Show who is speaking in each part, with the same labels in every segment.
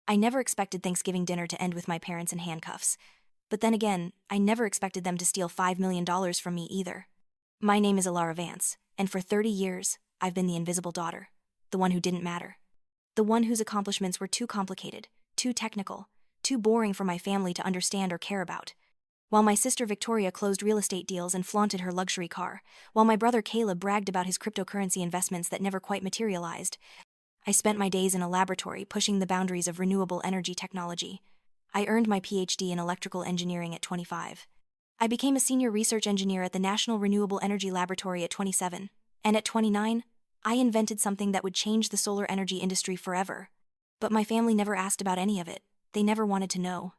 Speaker 1: I never expected Thanksgiving dinner to end with my parents in handcuffs. But then again, I never expected them to steal $5 million from me either. My name is Alara Vance, and for 30 years, I've been the invisible daughter. The one who didn't matter. The one whose accomplishments were too complicated, too technical, too boring for my family to understand or care about. While my sister Victoria closed real estate deals and flaunted her luxury car, while my brother Caleb bragged about his cryptocurrency investments that never quite materialized, I spent my days in a laboratory pushing the boundaries of renewable energy technology. I earned my PhD in electrical engineering at 25. I became a senior research engineer at the National Renewable Energy Laboratory at 27. And at 29, I invented something that would change the solar energy industry forever. But my family never asked about any of it. They never wanted to know.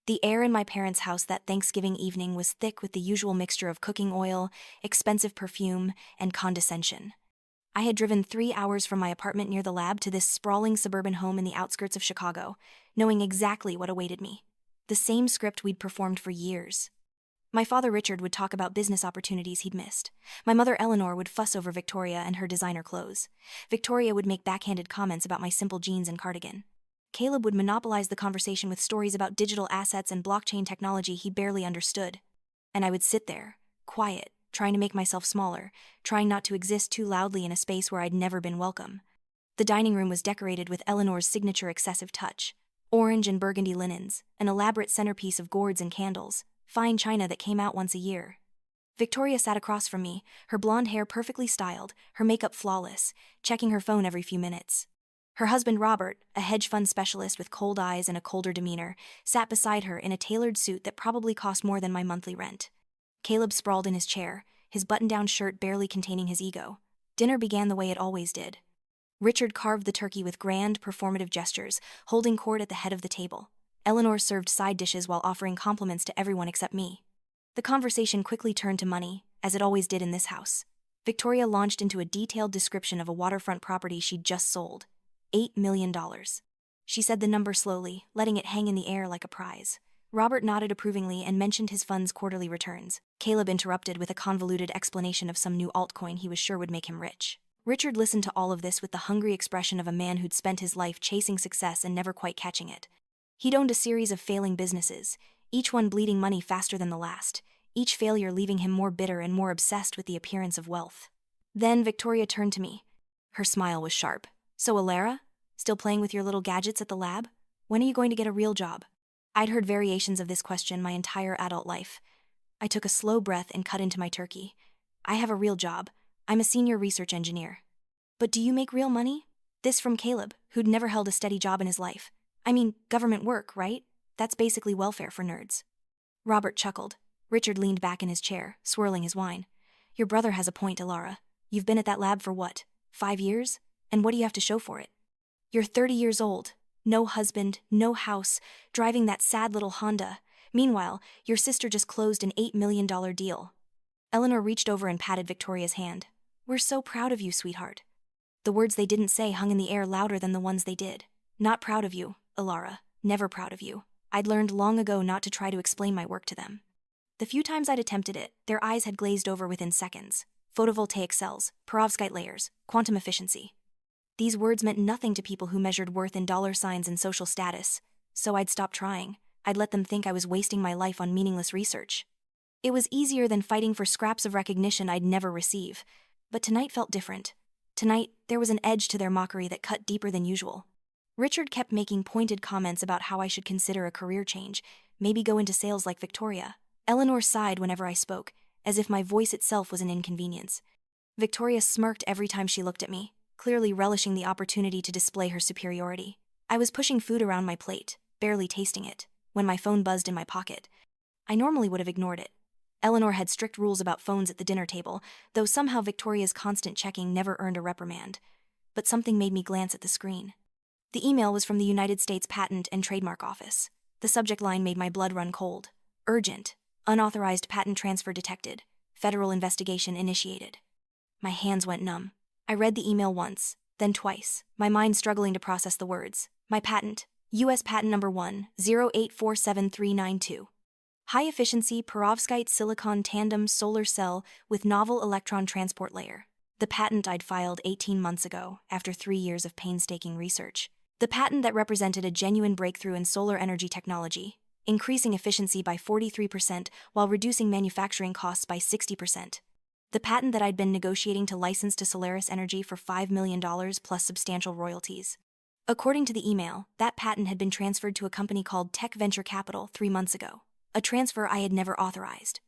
Speaker 1: The air in my parents' house that Thanksgiving evening was thick with the usual mixture of cooking oil, expensive perfume, and condescension. I had driven 3 hours from my apartment near the lab to this sprawling suburban home in the outskirts of Chicago, knowing exactly what awaited me. The same script we'd performed for years. My father Richard would talk about business opportunities he'd missed. My mother Eleanor would fuss over Victoria and her designer clothes. Victoria would make backhanded comments about my simple jeans and cardigan. Caleb would monopolize the conversation with stories about digital assets and blockchain technology he barely understood. And I would sit there, quiet, trying to make myself smaller, trying not to exist too loudly in a space where I'd never been welcome. The dining room was decorated with Eleanor's signature excessive touch. Orange and burgundy linens, an elaborate centerpiece of gourds and candles, fine china that came out once a year. Victoria sat across from me, her blonde hair perfectly styled, her makeup flawless, checking her phone every few minutes. Her husband Robert, a hedge fund specialist with cold eyes and a colder demeanor, sat beside her in a tailored suit that probably cost more than my monthly rent. Caleb sprawled in his chair, his button-down shirt barely containing his ego. Dinner began the way it always did. Richard carved the turkey with grand, performative gestures, holding court at the head of the table. Eleanor served side dishes while offering compliments to everyone except me. The conversation quickly turned to money, as it always did in this house. Victoria launched into a detailed description of a waterfront property she'd just sold. $8 million. She said the number slowly, letting it hang in the air like a prize. Robert nodded approvingly and mentioned his fund's quarterly returns. Caleb interrupted with a convoluted explanation of some new altcoin he was sure would make him rich. Richard listened to all of this with the hungry expression of a man who'd spent his life chasing success and never quite catching it. He'd owned a series of failing businesses, each one bleeding money faster than the last, each failure leaving him more bitter and more obsessed with the appearance of wealth. Then Victoria turned to me. Her smile was sharp. "So Alara? Still playing with your little gadgets at the lab? When are you going to get a real job?" I'd heard variations of this question my entire adult life. I took a slow breath and cut into my turkey. "I have a real job. I'm a senior research engineer." "But do you make real money?" This from Caleb, who'd never held a steady job in his life. "I mean, government work, right? That's basically welfare for nerds." Robert chuckled. Richard leaned back in his chair, swirling his wine. "Your brother has a point, Alara. You've been at that lab for what, 5 years? And what do you have to show for it? You're 30 years old, no husband, no house, driving that sad little Honda. Meanwhile, your sister just closed an $8 million deal." Eleanor reached over and patted Victoria's hand. "We're so proud of you, sweetheart." The words they didn't say hung in the air louder than the ones they did. "Not proud of you, Alara. Never proud of you." I'd learned long ago not to try to explain my work to them. The few times I'd attempted it, their eyes had glazed over within seconds. Photovoltaic cells, perovskite layers, quantum efficiency. These words meant nothing to people who measured worth in dollar signs and social status, so I'd stopped trying. I'd let them think I was wasting my life on meaningless research. It was easier than fighting for scraps of recognition I'd never receive. But tonight felt different. Tonight, there was an edge to their mockery that cut deeper than usual. Richard kept making pointed comments about how I should consider a career change, maybe go into sales like Victoria. Eleanor sighed whenever I spoke, as if my voice itself was an inconvenience. Victoria smirked every time she looked at me, clearly relishing the opportunity to display her superiority. I was pushing food around my plate, barely tasting it, when my phone buzzed in my pocket. I normally would have ignored it. Eleanor had strict rules about phones at the dinner table, though somehow Victoria's constant checking never earned a reprimand. But something made me glance at the screen. The email was from the United States Patent and Trademark Office. The subject line made my blood run cold. "Urgent. Unauthorized patent transfer detected. Federal investigation initiated." My hands went numb. I read the email once, then twice, my mind struggling to process the words. My patent, U.S. Patent Number 108473392. High-efficiency perovskite silicon tandem solar cell with novel electron transport layer. The patent I'd filed 18 months ago, after 3 years of painstaking research. The patent that represented a genuine breakthrough in solar energy technology, increasing efficiency by 43% while reducing manufacturing costs by 60%. The patent that I'd been negotiating to license to Solaris Energy for $5 million plus substantial royalties. According to the email, that patent had been transferred to a company called Tech Venture Capital 3 months ago, a transfer I had never authorized.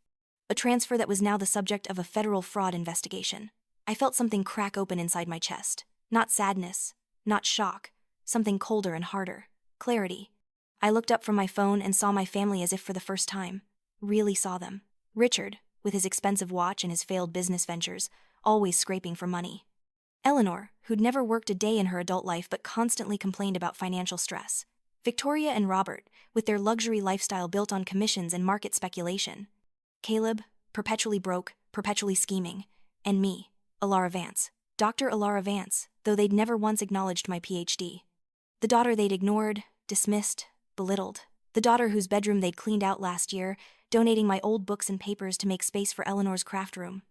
Speaker 1: A transfer that was now the subject of a federal fraud investigation. I felt something crack open inside my chest. Not sadness, not shock, something colder and harder. Clarity. I looked up from my phone and saw my family as if for the first time. Really saw them. Richard, with his expensive watch and his failed business ventures, always scraping for money. Eleanor, who'd never worked a day in her adult life but constantly complained about financial stress. Victoria and Robert, with their luxury lifestyle built on commissions and market speculation. Caleb, perpetually broke, perpetually scheming. And me, Alara Vance. Dr. Alara Vance, though they'd never once acknowledged my PhD. The daughter they'd ignored, dismissed, belittled. The daughter whose bedroom they'd cleaned out last year, donating my old books and papers to make space for Eleanor's craft room.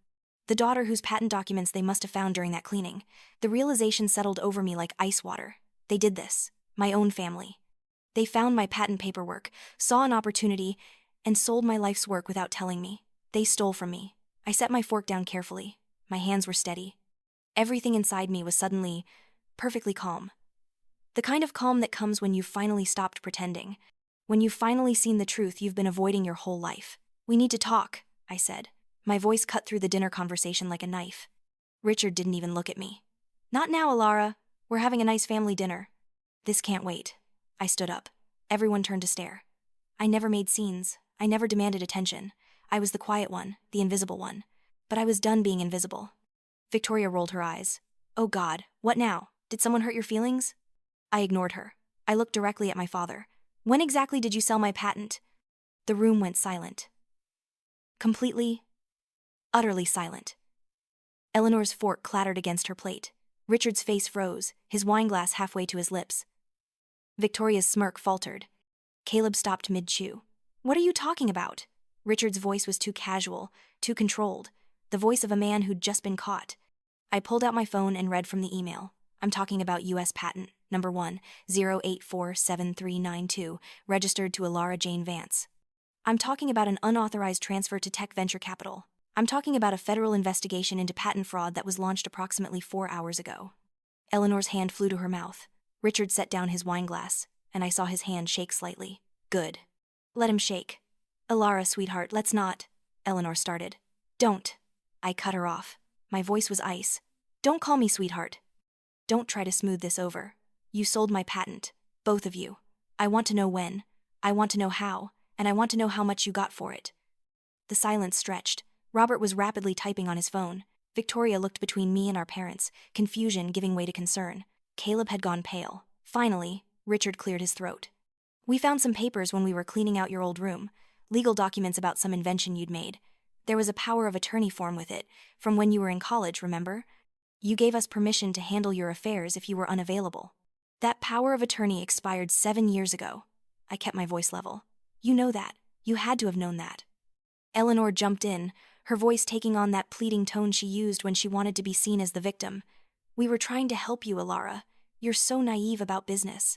Speaker 1: The daughter whose patent documents they must have found during that cleaning. The realization settled over me like ice water. They did this. My own family. They found my patent paperwork, saw an opportunity, and sold my life's work without telling me. They stole from me. I set my fork down carefully. My hands were steady. Everything inside me was suddenly perfectly calm. The kind of calm that comes when you've finally stopped pretending. When you've finally seen the truth you've been avoiding your whole life. "We need to talk," I said. My voice cut through the dinner conversation like a knife. Richard didn't even look at me. "Not now, Alara. We're having a nice family dinner." "This can't wait." I stood up. Everyone turned to stare. I never made scenes. I never demanded attention. I was the quiet one, the invisible one. But I was done being invisible. Victoria rolled her eyes. "Oh God, what now? Did someone hurt your feelings?" I ignored her. I looked directly at my father. "When exactly did you sell my patent?" The room went silent. Completely, utterly silent. Eleanor's fork clattered against her plate. Richard's face froze, his wineglass halfway to his lips. Victoria's smirk faltered. Caleb stopped mid-chew. "What are you talking about?" Richard's voice was too casual, too controlled, the voice of a man who'd just been caught. I pulled out my phone and read from the email. "I'm talking about U.S. patent, number 108473992, registered to Alara Jane Vance. I'm talking about an unauthorized transfer to Tech Venture Capital. I'm talking about a federal investigation into patent fraud that was launched approximately 4 hours ago." Eleanor's hand flew to her mouth. Richard set down his wineglass, and I saw his hand shake slightly. "Good. Let him shake." "Alara, sweetheart, let's not," Eleanor started. "Don't." I cut her off. My voice was ice. "Don't call me sweetheart. Don't try to smooth this over. You sold my patent. Both of you. I want to know when. I want to know how. And I want to know how much you got for it." The silence stretched. Robert was rapidly typing on his phone. Victoria looked between me and our parents, confusion giving way to concern. Caleb had gone pale. Finally, Richard cleared his throat. "We found some papers when we were cleaning out your old room. Legal documents about some invention you'd made. There was a power of attorney form with it, from when you were in college, remember? You gave us permission to handle your affairs if you were unavailable. That power of attorney expired 7 years ago." I kept my voice level. "You know that. You had to have known that." Eleanor jumped in, her voice taking on that pleading tone she used when she wanted to be seen as the victim. "We were trying to help you, Alara. You're so naive about business.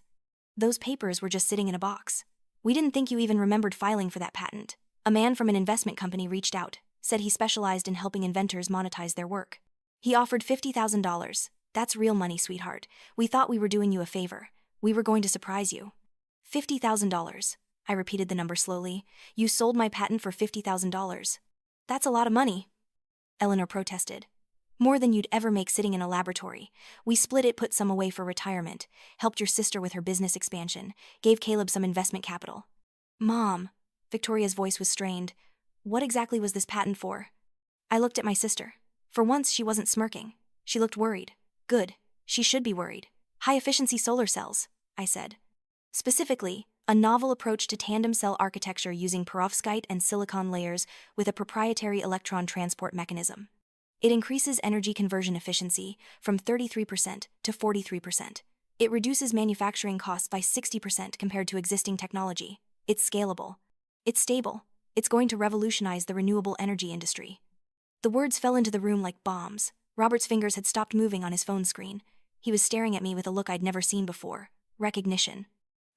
Speaker 1: Those papers were just sitting in a box. We didn't think you even remembered filing for that patent. A man from an investment company reached out, said he specialized in helping inventors monetize their work. He offered $50,000. That's real money, sweetheart. We thought we were doing you a favor. We were going to surprise you." $50,000. I repeated the number slowly. "You sold my patent for $50,000. That's a lot of money." Eleanor protested. "More than you'd ever make sitting in a laboratory. We split it, put some away for retirement, helped your sister with her business expansion, gave Caleb some investment capital." "Mom," Victoria's voice was strained, "what exactly was this patent for?" I looked at my sister. For once, she wasn't smirking. She looked worried. "Good. She should be worried. High-efficiency solar cells," I said. "Specifically, a novel approach to tandem cell architecture using perovskite and silicon layers with a proprietary electron transport mechanism. It increases energy conversion efficiency from 33% to 43%. It reduces manufacturing costs by 60% compared to existing technology. It's scalable. It's stable. It's going to revolutionize the renewable energy industry." The words fell into the room like bombs. Robert's fingers had stopped moving on his phone screen. He was staring at me with a look I'd never seen before. Recognition.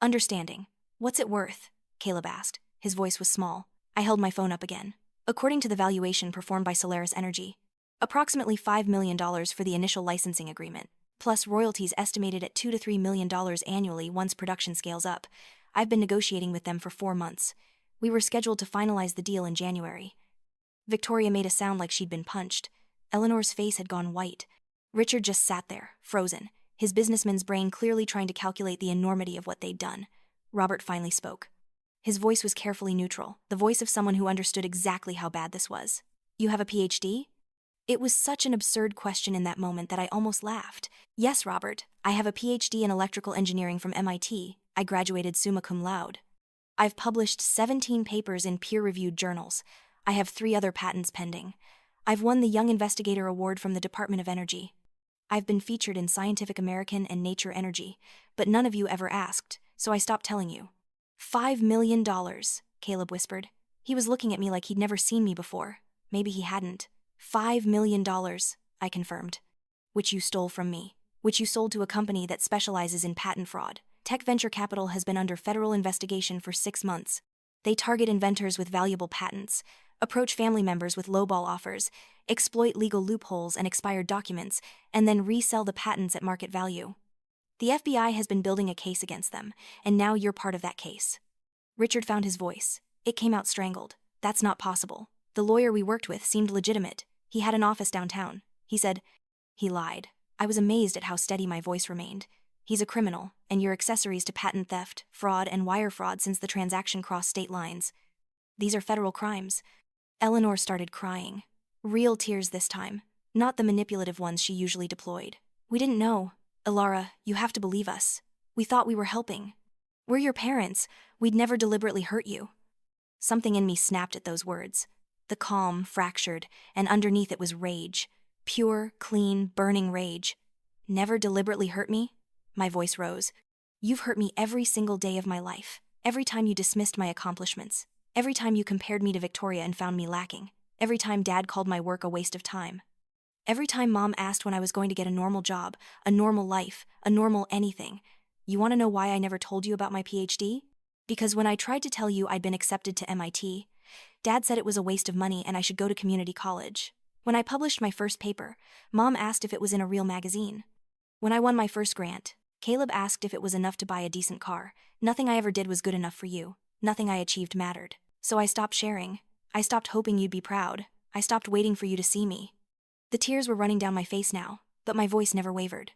Speaker 1: Understanding. What's it worth? Caleb asked. His voice was small. I held my phone up again. According to the valuation performed by Solaris Energy, approximately $5 million for the initial licensing agreement, plus royalties estimated at $2 to $3 million annually once production scales up. I've been negotiating with them for 4 months. We were scheduled to finalize the deal in January. Victoria made a sound like she'd been punched. Eleanor's face had gone white. Richard just sat there, frozen, his businessman's brain clearly trying to calculate the enormity of what they'd done. Robert finally spoke. His voice was carefully neutral, the voice of someone who understood exactly how bad this was. You have a PhD? It was such an absurd question in that moment that I almost laughed. Yes, Robert, I have a PhD in electrical engineering from MIT. I graduated summa cum laude. I've published 17 papers in peer-reviewed journals. I have 3 other patents pending. I've won the Young Investigator Award from the Department of Energy. I've been featured in Scientific American and Nature Energy, but none of you ever asked, so I stopped telling you. $5 million, Caleb whispered. He was looking at me like he'd never seen me before. Maybe he hadn't. $5 million, I confirmed. Which you stole from me. Which you sold to a company that specializes in patent fraud. Tech Venture Capital has been under federal investigation for 6 months. They target inventors with valuable patents, approach family members with lowball offers, exploit legal loopholes and expired documents, and then resell the patents at market value. The FBI has been building a case against them, and now you're part of that case. Richard found his voice. It came out strangled. That's not possible. The lawyer we worked with seemed legitimate. He had an office downtown. He said, he lied. I was amazed at how steady my voice remained. He's a criminal, and you're accessories to patent theft, fraud, and wire fraud since the transaction crossed state lines. These are federal crimes. Eleanor started crying. Real tears this time, not the manipulative ones she usually deployed. We didn't know. Elara, you have to believe us. We thought we were helping. We're your parents. We'd never deliberately hurt you. Something in me snapped at those words. The calm fractured, and underneath it was rage. Pure, clean, burning rage. Never deliberately hurt me? My voice rose. You've hurt me every single day of my life. Every time you dismissed my accomplishments. Every time you compared me to Victoria and found me lacking. Every time Dad called my work a waste of time. Every time Mom asked when I was going to get a normal job, a normal life, a normal anything. You want to know why I never told you about my PhD? Because when I tried to tell you I'd been accepted to MIT, Dad said it was a waste of money and I should go to community college. When I published my first paper, Mom asked if it was in a real magazine. When I won my first grant, Caleb asked if it was enough to buy a decent car. Nothing I ever did was good enough for you. Nothing I achieved mattered. So I stopped sharing. I stopped hoping you'd be proud. I stopped waiting for you to see me. The tears were running down my face now, but my voice never wavered.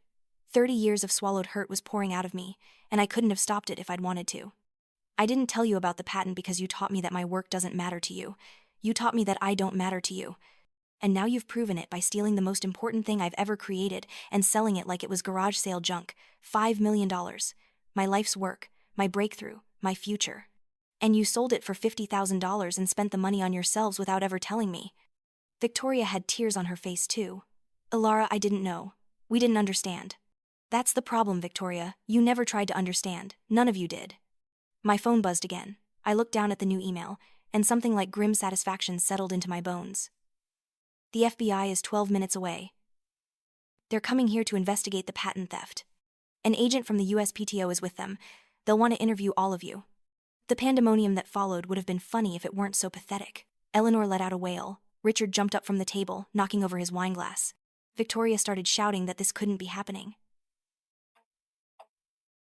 Speaker 1: 30 years of swallowed hurt was pouring out of me, and I couldn't have stopped it if I'd wanted to. I didn't tell you about the patent because you taught me that my work doesn't matter to you. You taught me that I don't matter to you. And now you've proven it by stealing the most important thing I've ever created and selling it like it was garage sale junk. $5 million. My life's work, my breakthrough, my future. And you sold it for $50,000 and spent the money on yourselves without ever telling me. Victoria had tears on her face too. Elara, I didn't know. We didn't understand. That's the problem, Victoria. You never tried to understand. None of you did. My phone buzzed again. I looked down at the new email, and something like grim satisfaction settled into my bones. The FBI is 12 minutes away. They're coming here to investigate the patent theft. An agent from the USPTO is with them. They'll want to interview all of you. The pandemonium that followed would have been funny if it weren't so pathetic. Eleanor let out a wail. Richard jumped up from the table, knocking over his wineglass. Victoria started shouting that this couldn't be happening.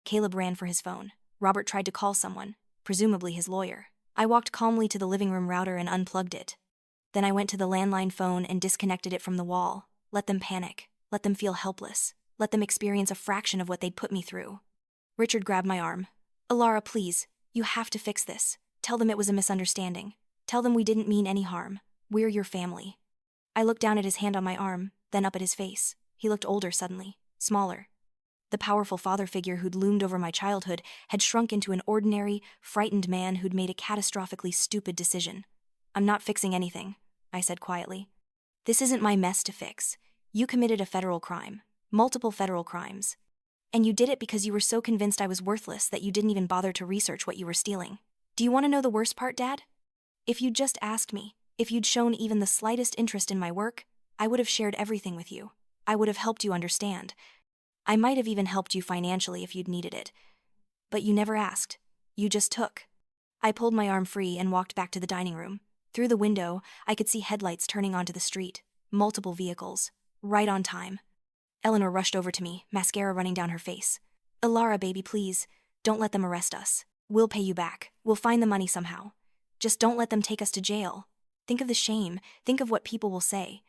Speaker 1: Caleb ran for his phone. Robert tried to call someone, presumably his lawyer. I walked calmly to the living room router and unplugged it. Then I went to the landline phone and disconnected it from the wall. Let them panic. Let them feel helpless. Let them experience a fraction of what they'd put me through. Richard grabbed my arm. Elara, please. You have to fix this. Tell them it was a misunderstanding. Tell them we didn't mean any harm. We're your family. I looked down at his hand on my arm, then up at his face. He looked older suddenly, smaller. The powerful father figure who'd loomed over my childhood had shrunk into an ordinary, frightened man who'd made a catastrophically stupid decision. I'm not fixing anything, I said quietly. This isn't my mess to fix. You committed a federal crime, multiple federal crimes. And you did it because you were so convinced I was worthless that you didn't even bother to research what you were stealing. Do you want to know the worst part, Dad? If you'd just asked me, if you'd shown even the slightest interest in my work, I would have shared everything with you. I would have helped you understand. I might have even helped you financially if you'd needed it. But you never asked. You just took. I pulled my arm free and walked back to the dining room. Through the window, I could see headlights turning onto the street. Multiple vehicles. Right on time. Eleanor rushed over to me, mascara running down her face. "Ilara, baby, please. Don't let them arrest us. We'll pay you back. We'll find the money somehow. Just don't let them take us to jail. Think of the shame. Think of what people will say."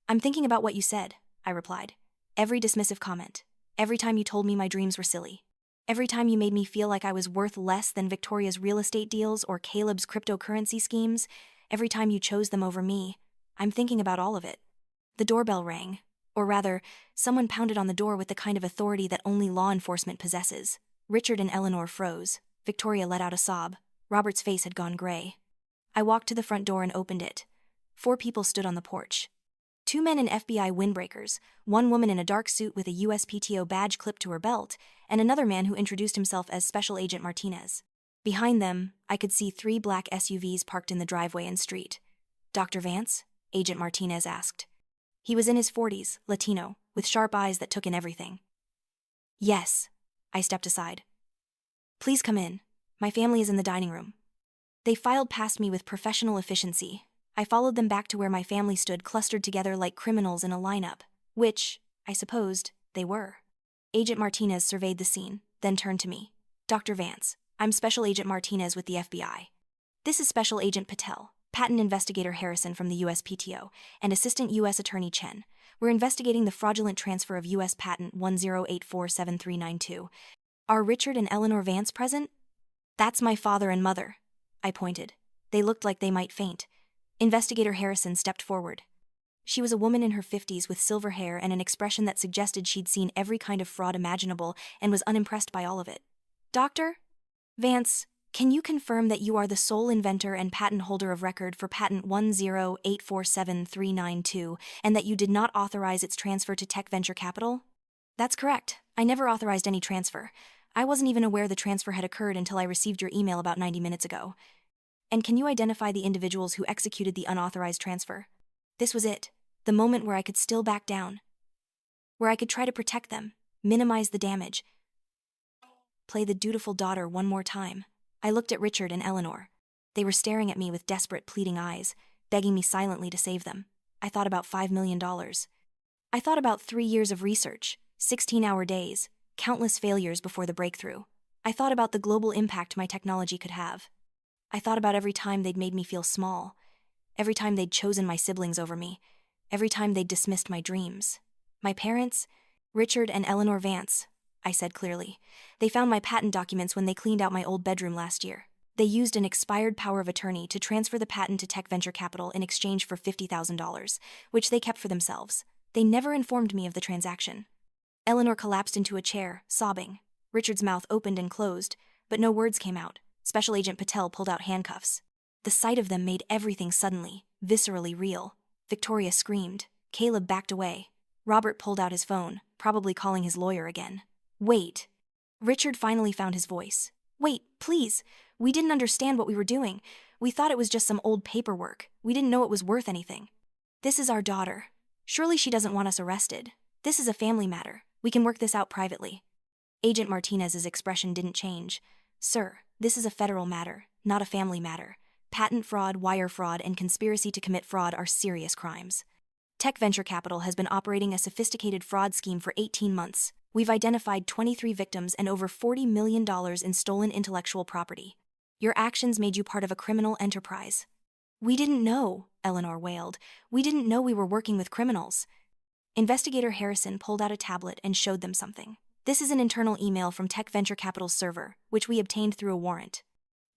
Speaker 1: "I'm thinking about what you said," I replied. "Every dismissive comment. Every time you told me my dreams were silly. Every time you made me feel like I was worth less than Victoria's real estate deals or Caleb's cryptocurrency schemes. Every time you chose them over me. I'm thinking about all of it." The doorbell rang. Or rather, someone pounded on the door with the kind of authority that only law enforcement possesses. Richard and Eleanor froze. Victoria let out a sob. Robert's face had gone gray. I walked to the front door and opened it. 4 people stood on the porch. 2 men in FBI windbreakers, 1 woman in a dark suit with a USPTO badge clipped to her belt, and another man who introduced himself as Special Agent Martinez. Behind them, I could see 3 black SUVs parked in the driveway and street. "Dr. Vance?" Agent Martinez asked. He was in his 40s, Latino, with sharp eyes that took in everything. "Yes." I stepped aside. "Please come in. My family is in the dining room." They filed past me with professional efficiency. I followed them back to where my family stood clustered together like criminals in a lineup, which, I supposed, they were. Agent Martinez surveyed the scene, then turned to me. "Dr. Vance, I'm Special Agent Martinez with the FBI. This is Special Agent Patel, Patent Investigator Harrison from the USPTO, and Assistant U.S. Attorney Chen. We're investigating the fraudulent transfer of U.S. Patent 10847392. Are Richard and Eleanor Vance present?" "That's my father and mother," I pointed. They looked like they might faint. Investigator Harrison stepped forward. She was a woman in her 50s with silver hair and an expression that suggested she'd seen every kind of fraud imaginable and was unimpressed by all of it. "Dr. Vance, can you confirm that you are the sole inventor and patent holder of record for patent 10847392 and that you did not authorize its transfer to Tech Venture Capital?" "That's correct. I never authorized any transfer. I wasn't even aware the transfer had occurred until I received your email about 90 minutes ago. And can you identify the individuals who executed the unauthorized transfer?" This was it, the moment where I could still back down, where I could try to protect them, minimize the damage, play the dutiful daughter one more time. I looked at Richard and Eleanor. They were staring at me with desperate, pleading eyes, begging me silently to save them. I thought about $5 million. I thought about 3 years of research, 16-hour days, countless failures before the breakthrough. I thought about the global impact my technology could have. I thought about every time they'd made me feel small, every time they'd chosen my siblings over me, every time they'd dismissed my dreams. "My parents, Richard and Eleanor Vance," I said clearly. "They found my patent documents when they cleaned out my old bedroom last year. They used an expired power of attorney to transfer the patent to Tech Venture Capital in exchange for $50,000, which they kept for themselves. They never informed me of the transaction." Eleanor collapsed into a chair, sobbing. Richard's mouth opened and closed, but no words came out. Special Agent Patel pulled out handcuffs. The sight of them made everything suddenly, viscerally real. Victoria screamed. Caleb backed away. Robert pulled out his phone, probably calling his lawyer again. "Wait." Richard finally found his voice. "Wait, please. We didn't understand what we were doing. We thought it was just some old paperwork. We didn't know it was worth anything. This is our daughter. Surely she doesn't want us arrested. This is a family matter. We can work this out privately." Agent Martinez's expression didn't change. "Sir, this is a federal matter, not a family matter. Patent fraud, wire fraud, and conspiracy to commit fraud are serious crimes. Tech Venture Capital has been operating a sophisticated fraud scheme for 18 months. We've identified 23 victims and over $40 million in stolen intellectual property. Your actions made you part of a criminal enterprise." "We didn't know," Eleanor wailed. "We didn't know we were working with criminals." Investigator Harrison pulled out a tablet and showed them something. "This is an internal email from Tech Venture Capital's server, which we obtained through a warrant.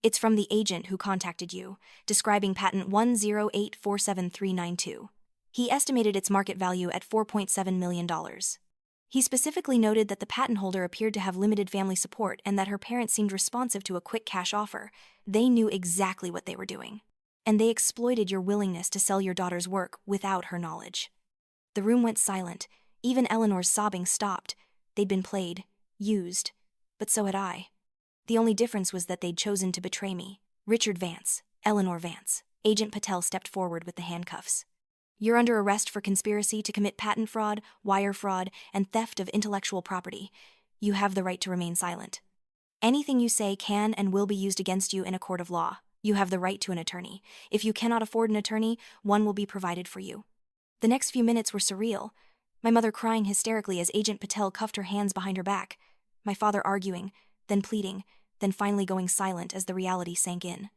Speaker 1: It's from the agent who contacted you, describing patent 10847392. He estimated its market value at $4.7 million. He specifically noted that the patent holder appeared to have limited family support and that her parents seemed responsive to a quick cash offer. They knew exactly what they were doing. And they exploited your willingness to sell your daughter's work without her knowledge." The room went silent. Even Eleanor's sobbing stopped. They'd been played, used. But so had I. The only difference was that they'd chosen to betray me. Richard Vance, Eleanor Vance. Agent Patel stepped forward with the handcuffs. You're under arrest for conspiracy to commit patent fraud, wire fraud, and theft of intellectual property. You have the right to remain silent. Anything you say can and will be used against you in a court of law. You have the right to an attorney. If you cannot afford an attorney, one will be provided for you. The next few minutes were surreal. My mother crying hysterically as Agent Patel cuffed her hands behind her back. My father arguing, then pleading, then finally going silent as the reality sank in.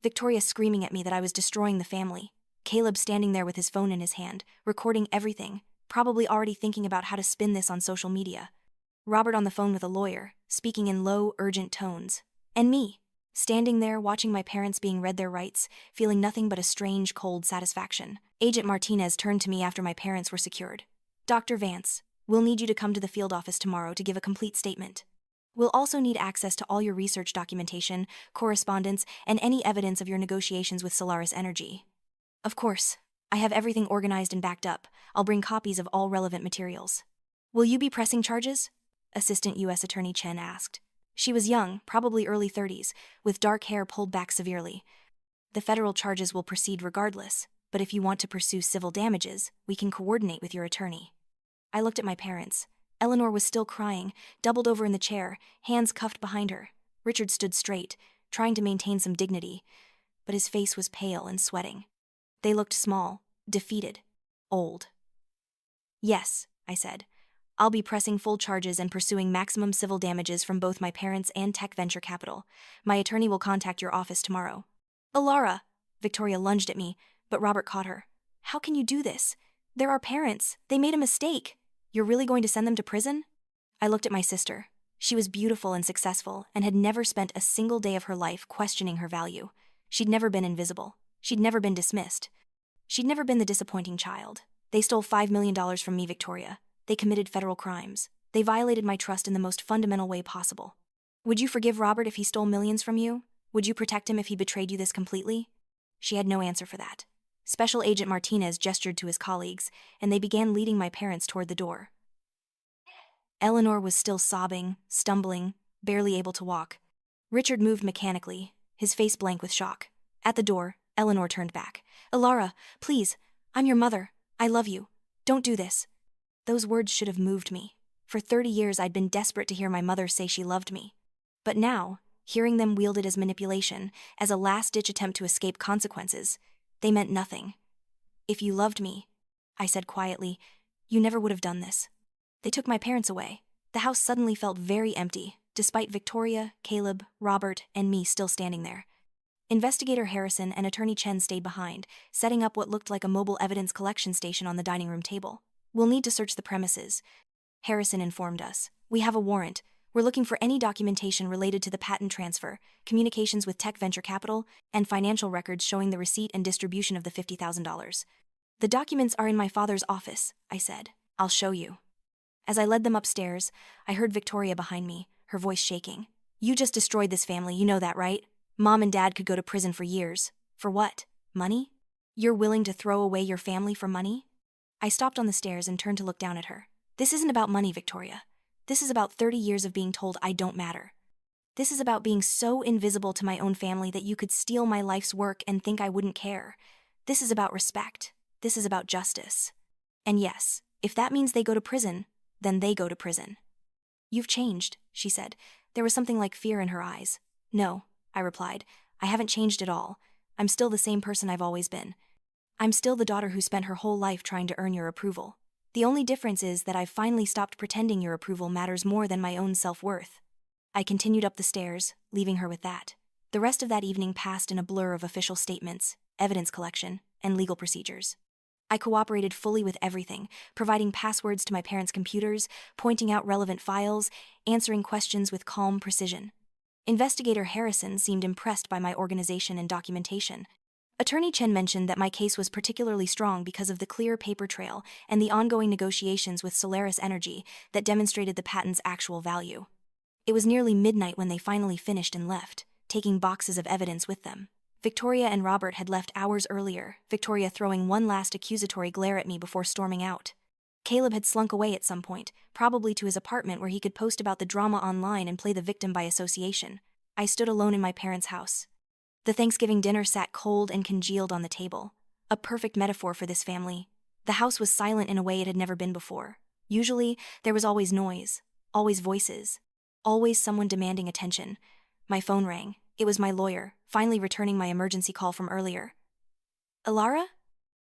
Speaker 1: Victoria screaming at me that I was destroying the family. Caleb standing there with his phone in his hand, recording everything, probably already thinking about how to spin this on social media. Robert on the phone with a lawyer, speaking in low, urgent tones. And me, standing there watching my parents being read their rights, feeling nothing but a strange, cold satisfaction. Agent Martinez turned to me after my parents were secured. Dr. Vance, we'll need you to come to the field office tomorrow to give a complete statement. We'll also need access to all your research documentation, correspondence, and any evidence of your negotiations with Solaris Energy. Of course, I have everything organized and backed up. I'll bring copies of all relevant materials. Will you be pressing charges? Assistant U.S. Attorney Chen asked. She was young, probably early 30s, with dark hair pulled back severely. The federal charges will proceed regardless, but if you want to pursue civil damages, we can coordinate with your attorney. I looked at my parents. Eleanor was still crying, doubled over in the chair, hands cuffed behind her. Richard stood straight, trying to maintain some dignity, but his face was pale and sweating. They looked small, defeated, old. Yes, I said. I'll be pressing full charges and pursuing maximum civil damages from both my parents and Tech Venture Capital. My attorney will contact your office tomorrow. Alara! Victoria lunged at me, but Robert caught her. How can you do this? They're our parents. They made a mistake. You're really going to send them to prison? I looked at my sister. She was beautiful and successful and had never spent a single day of her life questioning her value. She'd never been invisible. She'd never been dismissed. She'd never been the disappointing child. They stole $5 million from me, Victoria. They committed federal crimes. They violated my trust in the most fundamental way possible. Would you forgive Robert if he stole millions from you? Would you protect him if he betrayed you this completely? She had no answer for that. Special Agent Martinez gestured to his colleagues, and they began leading my parents toward the door. Eleanor was still sobbing, stumbling, barely able to walk. Richard moved mechanically, his face blank with shock. At the door, Eleanor turned back. Alara, please, I'm your mother. I love you. Don't do this. Those words should have moved me. For 30 years I'd been desperate to hear my mother say she loved me. But now, hearing them wielded as manipulation, as a last-ditch attempt to escape consequences, they meant nothing. If you loved me, I said quietly, you never would have done this. They took my parents away. The house suddenly felt very empty, despite Victoria, Caleb, Robert, and me still standing there. Investigator Harrison and Attorney Chen stayed behind, setting up what looked like a mobile evidence collection station on the dining room table. We'll need to search the premises, Harrison informed us. We have a warrant. We're looking for any documentation related to the patent transfer, communications with Tech Venture Capital, and financial records showing the receipt and distribution of the $50,000. The documents are in my father's office, I said. I'll show you. As I led them upstairs, I heard Victoria behind me, her voice shaking. You just destroyed this family, you know that, right? Mom and Dad could go to prison for years. For what? Money? You're willing to throw away your family for money? I stopped on the stairs and turned to look down at her. This isn't about money, Victoria. This is about 30 years of being told I don't matter. This is about being so invisible to my own family that you could steal my life's work and think I wouldn't care. This is about respect. This is about justice. And yes, if that means they go to prison, then they go to prison. You've changed, she said. There was something like fear in her eyes. No, I replied. I haven't changed at all. I'm still the same person I've always been. I'm still the daughter who spent her whole life trying to earn your approval. The only difference is that I've finally stopped pretending your approval matters more than my own self-worth. I continued up the stairs, leaving her with that. The rest of that evening passed in a blur of official statements, evidence collection, and legal procedures. I cooperated fully with everything, providing passwords to my parents' computers, pointing out relevant files, answering questions with calm precision. Investigator Harrison seemed impressed by my organization and documentation. Attorney Chen mentioned that my case was particularly strong because of the clear paper trail and the ongoing negotiations with Solaris Energy that demonstrated the patent's actual value. It was nearly midnight when they finally finished and left, taking boxes of evidence with them. Victoria and Robert had left hours earlier, Victoria throwing one last accusatory glare at me before storming out. Caleb had slunk away at some point, probably to his apartment where he could post about the drama online and play the victim by association. I stood alone in my parents' house. The Thanksgiving dinner sat cold and congealed on the table. A perfect metaphor for this family. The house was silent in a way it had never been before. Usually, there was always noise, always voices, always someone demanding attention. My phone rang. It was my lawyer, finally returning my emergency call from earlier. Alara?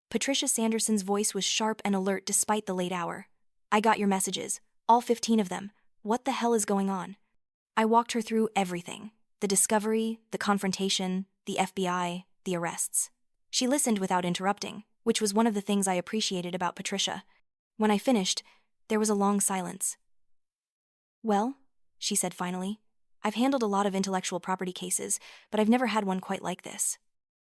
Speaker 1: Patricia Sanderson's voice was sharp and alert despite the late hour. I got your messages, all 15 of them. What the hell is going on? I walked her through everything. The discovery, the confrontation, the FBI, the arrests. She listened without interrupting, which was one of the things I appreciated about Patricia. When I finished, there was a long silence. Well, she said finally, I've handled a lot of intellectual property cases, but I've never had one quite like this.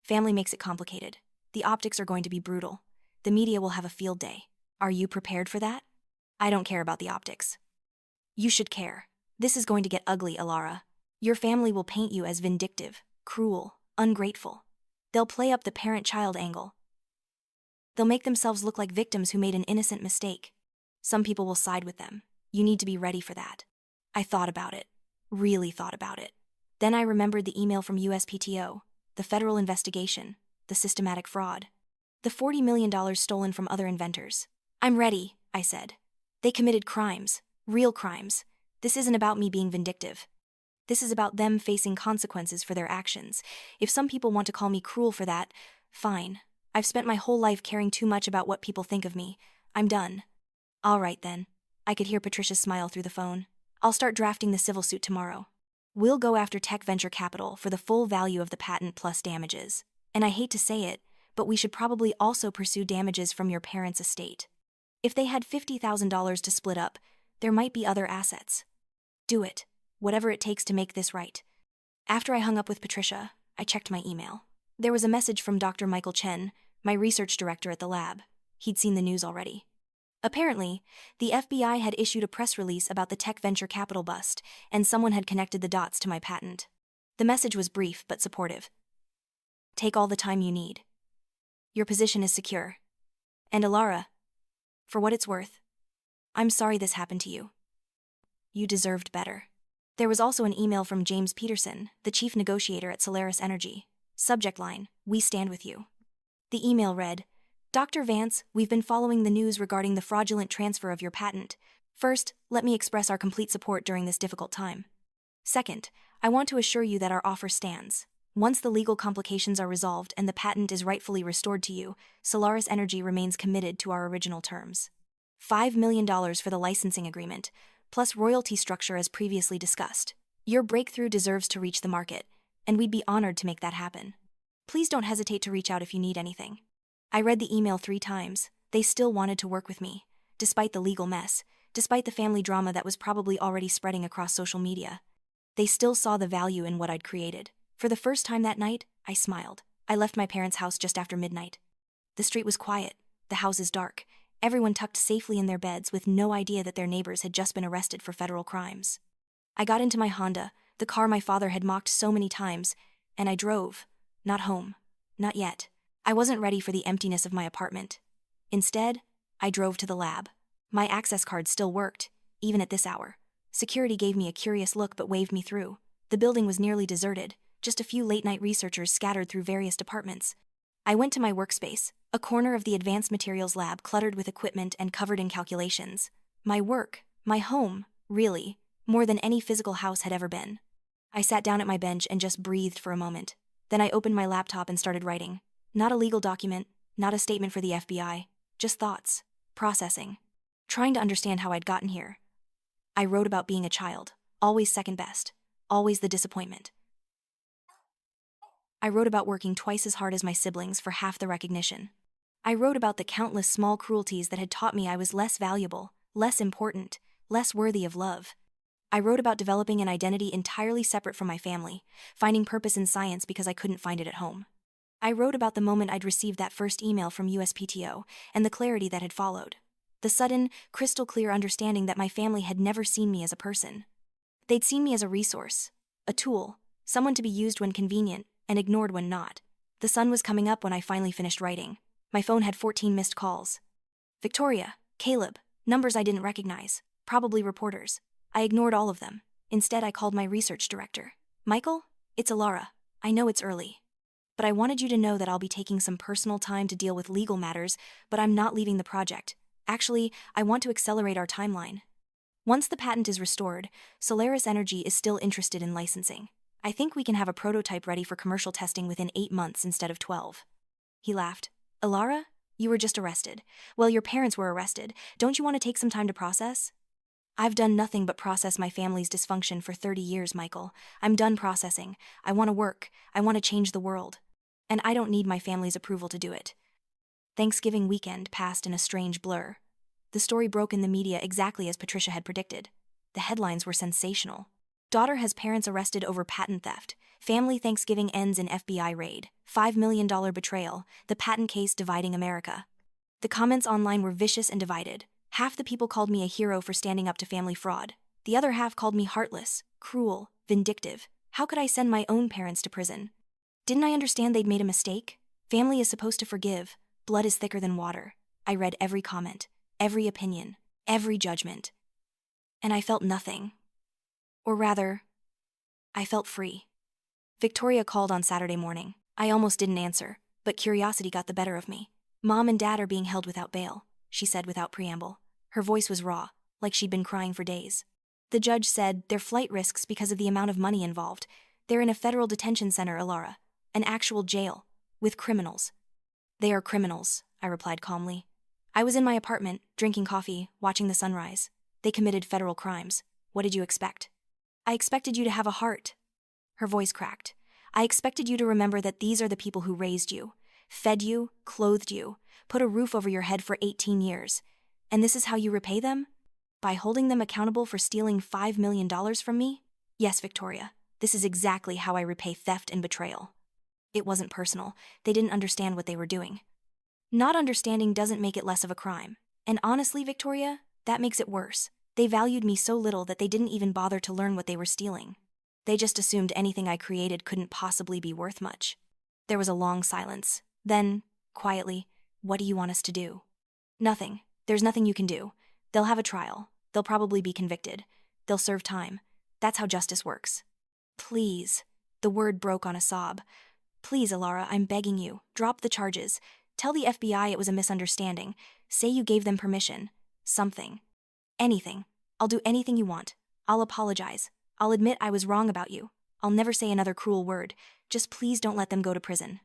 Speaker 1: Family makes it complicated. The optics are going to be brutal. The media will have a field day. Are you prepared for that? I don't care about the optics. You should care. This is going to get ugly, Alara. Your family will paint you as vindictive, cruel, ungrateful. They'll play up the parent-child angle. They'll make themselves look like victims who made an innocent mistake. Some people will side with them. You need to be ready for that. I thought about it. Really thought about it. Then I remembered the email from USPTO, the federal investigation, the systematic fraud. The $40 million stolen from other inventors. I'm ready, I said. They committed crimes, real crimes. This isn't about me being vindictive. This is about them facing consequences for their actions. If some people want to call me cruel for that, fine. I've spent my whole life caring too much about what people think of me. I'm done. All right then. I could hear Patricia's smile through the phone. I'll start drafting the civil suit tomorrow. We'll go after tech venture capital for the full value of the patent plus damages. And I hate to say it, but we should probably also pursue damages from your parents' estate. If they had $50,000 to split up, there might be other assets. Do it, whatever it takes to make this right. After I hung up with Patricia, I checked my email. There was a message from Dr. Michael Chen, my research director at the lab. He'd seen the news already. Apparently, the FBI had issued a press release about the tech venture capital bust, and someone had connected the dots to my patent. The message was brief but supportive. Take all the time you need. Your position is secure. And Alara, for what it's worth, I'm sorry this happened to you. You deserved better. There was also an email from James Peterson, the chief negotiator at Solaris Energy. Subject line, we stand with you. The email read, Dr. Vance, we've been following the news regarding the fraudulent transfer of your patent. First, let me express our complete support during this difficult time. Second, I want to assure you that our offer stands. Once the legal complications are resolved and the patent is rightfully restored to you, Solaris Energy remains committed to our original terms. $5 million for the licensing agreement, plus royalty structure as previously discussed. Your breakthrough deserves to reach the market, and we'd be honored to make that happen. Please don't hesitate to reach out if you need anything. I read the email 3 times. They still wanted to work with me, despite the legal mess, despite the family drama that was probably already spreading across social media. They still saw the value in what I'd created. For the first time that night, I smiled. I left my parents' house just after midnight. The street was quiet, the houses dark, everyone tucked safely in their beds with no idea that their neighbors had just been arrested for federal crimes. I got into my Honda, the car my father had mocked so many times, and I drove. Not home. Not yet. I wasn't ready for the emptiness of my apartment. Instead, I drove to the lab. My access card still worked, even at this hour. Security gave me a curious look but waved me through. The building was nearly deserted, just a few late-night researchers scattered through various departments. I went to my workspace, a corner of the advanced materials lab cluttered with equipment and covered in calculations. My work, my home, really, more than any physical house had ever been. I sat down at my bench and just breathed for a moment. Then I opened my laptop and started writing. Not a legal document, not a statement for the FBI, just thoughts, processing, trying to understand how I'd gotten here. I wrote about being a child, always second best, always the disappointment. I wrote about working twice as hard as my siblings for half the recognition. I wrote about the countless small cruelties that had taught me I was less valuable, less important, less worthy of love. I wrote about developing an identity entirely separate from my family, finding purpose in science because I couldn't find it at home. I wrote about the moment I'd received that first email from USPTO and the clarity that had followed. The sudden, crystal clear understanding that my family had never seen me as a person. They'd seen me as a resource, a tool, someone to be used when convenient and ignored when not. The sun was coming up when I finally finished writing. My phone had 14 missed calls. Victoria, Caleb, numbers I didn't recognize, probably reporters. I ignored all of them. Instead, I called my research director. Michael, it's Alara. I know it's early. but I wanted you to know that I'll be taking some personal time to deal with legal matters, but I'm not leaving the project. Actually, I want to accelerate our timeline. Once the patent is restored, Solaris Energy is still interested in licensing. I think we can have a prototype ready for commercial testing within 8 months instead of 12. He laughed. Alara, you were just arrested. Well, your parents were arrested. Don't you want to take some time to process? I've done nothing but process my family's dysfunction for 30 years, Michael. I'm done processing. I want to work. I want to change the world. And I don't need my family's approval to do it. Thanksgiving weekend passed in a strange blur. The story broke in the media exactly as Patricia had predicted. The headlines were sensational. Daughter has parents arrested over patent theft. Family Thanksgiving ends in FBI raid. $5 million betrayal. The patent case dividing America. The comments online were vicious and divided. Half the people called me a hero for standing up to family fraud. The other half called me heartless, cruel, vindictive. How could I send my own parents to prison? Didn't I understand they'd made a mistake? Family is supposed to forgive. Blood is thicker than water. I read every comment, every opinion, every judgment. And I felt nothing. Or rather, I felt free. Victoria called on Saturday morning. I almost didn't answer, but curiosity got the better of me. Mom and Dad are being held without bail, she said without preamble. Her voice was raw, like she'd been crying for days. The judge said they're flight risks because of the amount of money involved. They're in a federal detention center, Alara. An actual jail. With criminals. They are criminals, I replied calmly. I was in my apartment, drinking coffee, watching the sunrise. They committed federal crimes. What did you expect? I expected you to have a heart. Her voice cracked. I expected you to remember that these are the people who raised you, fed you, clothed you, put a roof over your head for 18 years. And this is how you repay them? By holding them accountable for stealing $5 million from me? Yes, Victoria, this is exactly how I repay theft and betrayal. It wasn't personal. They didn't understand what they were doing. Not understanding doesn't make it less of a crime. And honestly, Victoria, that makes it worse. They valued me so little that they didn't even bother to learn what they were stealing. They just assumed anything I created couldn't possibly be worth much. There was a long silence. Then, quietly, what do you want us to do? Nothing. There's nothing you can do. They'll have a trial. They'll probably be convicted. They'll serve time. That's how justice works. Please. The word broke on a sob. Please, Alara, I'm begging you. Drop the charges. Tell the FBI it was a misunderstanding. Say you gave them permission. Something. Anything. I'll do anything you want. I'll apologize. I'll admit I was wrong about you. I'll never say another cruel word. Just please don't let them go to prison.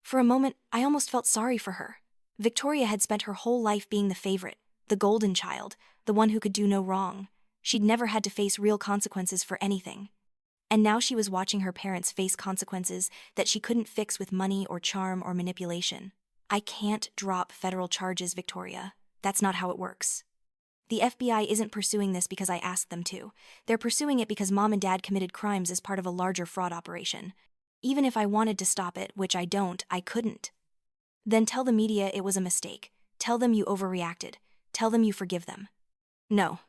Speaker 1: For a moment, I almost felt sorry for her. Victoria had spent her whole life being the favorite, the golden child, the one who could do no wrong. She'd never had to face real consequences for anything. And now she was watching her parents face consequences that she couldn't fix with money or charm or manipulation. I can't drop federal charges, Victoria. That's not how it works. The FBI isn't pursuing this because I asked them to. They're pursuing it because Mom and Dad committed crimes as part of a larger fraud operation. Even if I wanted to stop it, which I don't, I couldn't. Then tell the media it was a mistake. Tell them you overreacted. Tell them you forgive them. No.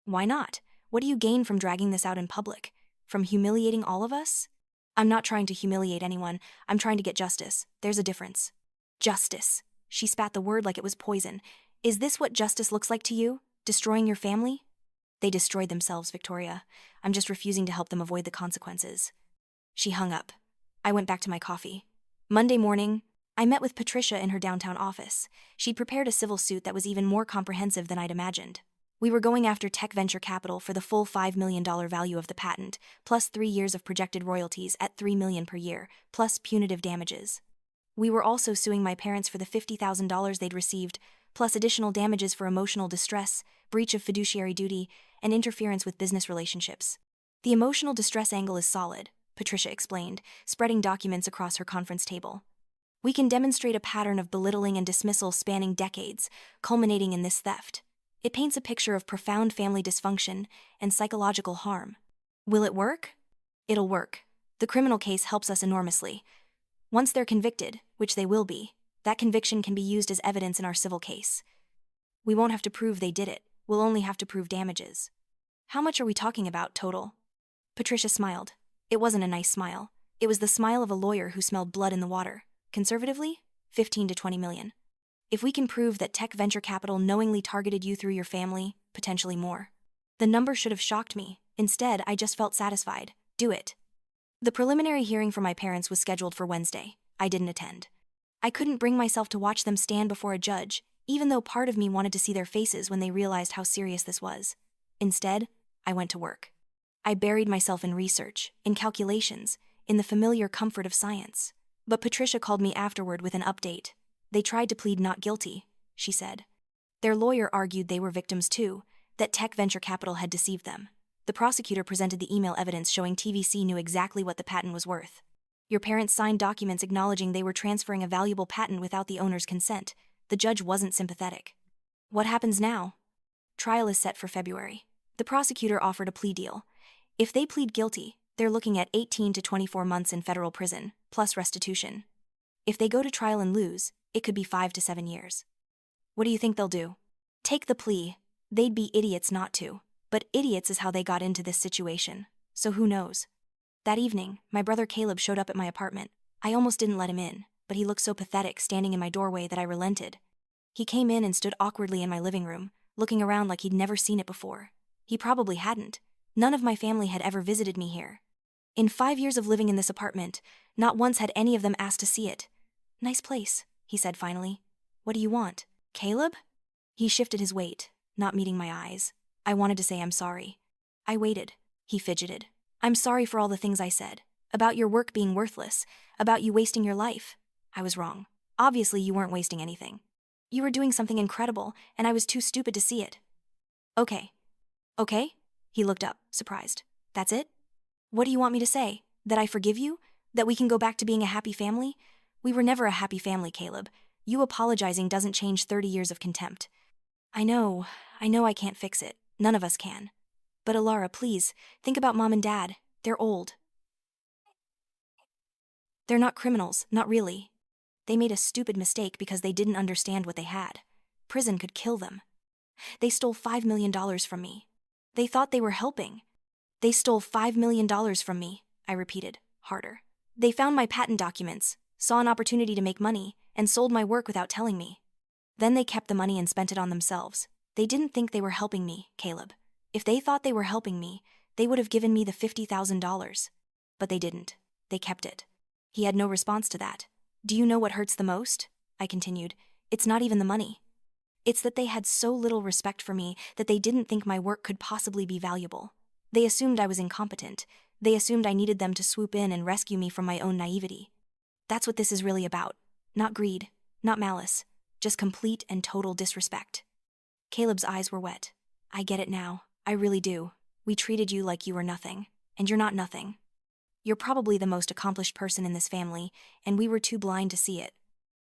Speaker 1: Why not? What do you gain from dragging this out in public? From humiliating all of us? I'm not trying to humiliate anyone. I'm trying to get justice. There's a difference. Justice. She spat the word like it was poison. Is this what justice looks like to you? Destroying your family? They destroyed themselves, Victoria. I'm just refusing to help them avoid the consequences. She hung up. I went back to my coffee. Monday morning, I met with Patricia in her downtown office. She'd prepared a civil suit that was even more comprehensive than I'd imagined. We were going after tech venture capital for the full $5 million value of the patent, plus 3 years of projected royalties at $3 million per year, plus punitive damages. We were also suing my parents for the $50,000 they'd received, plus additional damages for emotional distress, breach of fiduciary duty, and interference with business relationships. The emotional distress angle is solid, Patricia explained, spreading documents across her conference table. We can demonstrate a pattern of belittling and dismissal spanning decades, culminating in this theft. It paints a picture of profound family dysfunction and psychological harm. Will it work? It'll work. The criminal case helps us enormously. Once they're convicted, which they will be, that conviction can be used as evidence in our civil case. We won't have to prove they did it. We'll only have to prove damages. How much are we talking about, total? Patricia smiled. It wasn't a nice smile. It was the smile of a lawyer who smelled blood in the water. Conservatively, 15 to 20 million. If we can prove that tech venture capital knowingly targeted you through your family, potentially more. The number should have shocked me. Instead, I just felt satisfied. Do it. The preliminary hearing for my parents was scheduled for Wednesday. I didn't attend. I couldn't bring myself to watch them stand before a judge, even though part of me wanted to see their faces when they realized how serious this was. Instead, I went to work. I buried myself in research, in calculations, in the familiar comfort of science. But Patricia called me afterward with an update. They tried to plead not guilty, she said. Their lawyer argued they were victims too, that tech venture capital had deceived them. The prosecutor presented the email evidence showing TVC knew exactly what the patent was worth. Your parents signed documents acknowledging they were transferring a valuable patent without the owner's consent. The judge wasn't sympathetic. What happens now? Trial is set for February. The prosecutor offered a plea deal. If they plead guilty, they're looking at 18 to 24 months in federal prison, plus restitution. If they go to trial and lose, it could be 5 to 7 years. What do you think they'll do? Take the plea. They'd be idiots not to. But idiots is how they got into this situation. So who knows? That evening, my brother Caleb showed up at my apartment. I almost didn't let him in, but he looked so pathetic standing in my doorway that I relented. He came in and stood awkwardly in my living room, looking around like he'd never seen it before. He probably hadn't. None of my family had ever visited me here. In 5 years of living in this apartment, not once had any of them asked to see it. Nice place, he said finally. What do you want, Caleb? He shifted his weight, not meeting my eyes. I wanted to say I'm sorry. I waited. He fidgeted. I'm sorry for all the things I said. About your work being worthless. About you wasting your life. I was wrong. Obviously you weren't wasting anything. You were doing something incredible, and I was too stupid to see it. Okay. Okay? He looked up, surprised. That's it? What do you want me to say? That I forgive you? That we can go back to being a happy family? We were never a happy family, Caleb. You apologizing doesn't change 30 years of contempt. I know I can't fix it. None of us can. But Alara, please, think about Mom and Dad. They're old. They're not criminals, not really. They made a stupid mistake because they didn't understand what they had. Prison could kill them. They stole $5 million from me. They thought they were helping. They stole $5 million from me, I repeated, harder. They found my patent documents, saw an opportunity to make money, and sold my work without telling me. Then they kept the money and spent it on themselves. They didn't think they were helping me, Caleb. If they thought they were helping me, they would have given me the $50,000. But they didn't. They kept it. He had no response to that. Do you know what hurts the most? I continued. It's not even the money. It's that they had so little respect for me that they didn't think my work could possibly be valuable. They assumed I was incompetent. They assumed I needed them to swoop in and rescue me from my own naivety. That's what this is really about. Not greed, not malice, just complete and total disrespect. Caleb's eyes were wet. I get it now. I really do. We treated you like you were nothing, and you're not nothing. You're probably the most accomplished person in this family, and we were too blind to see it.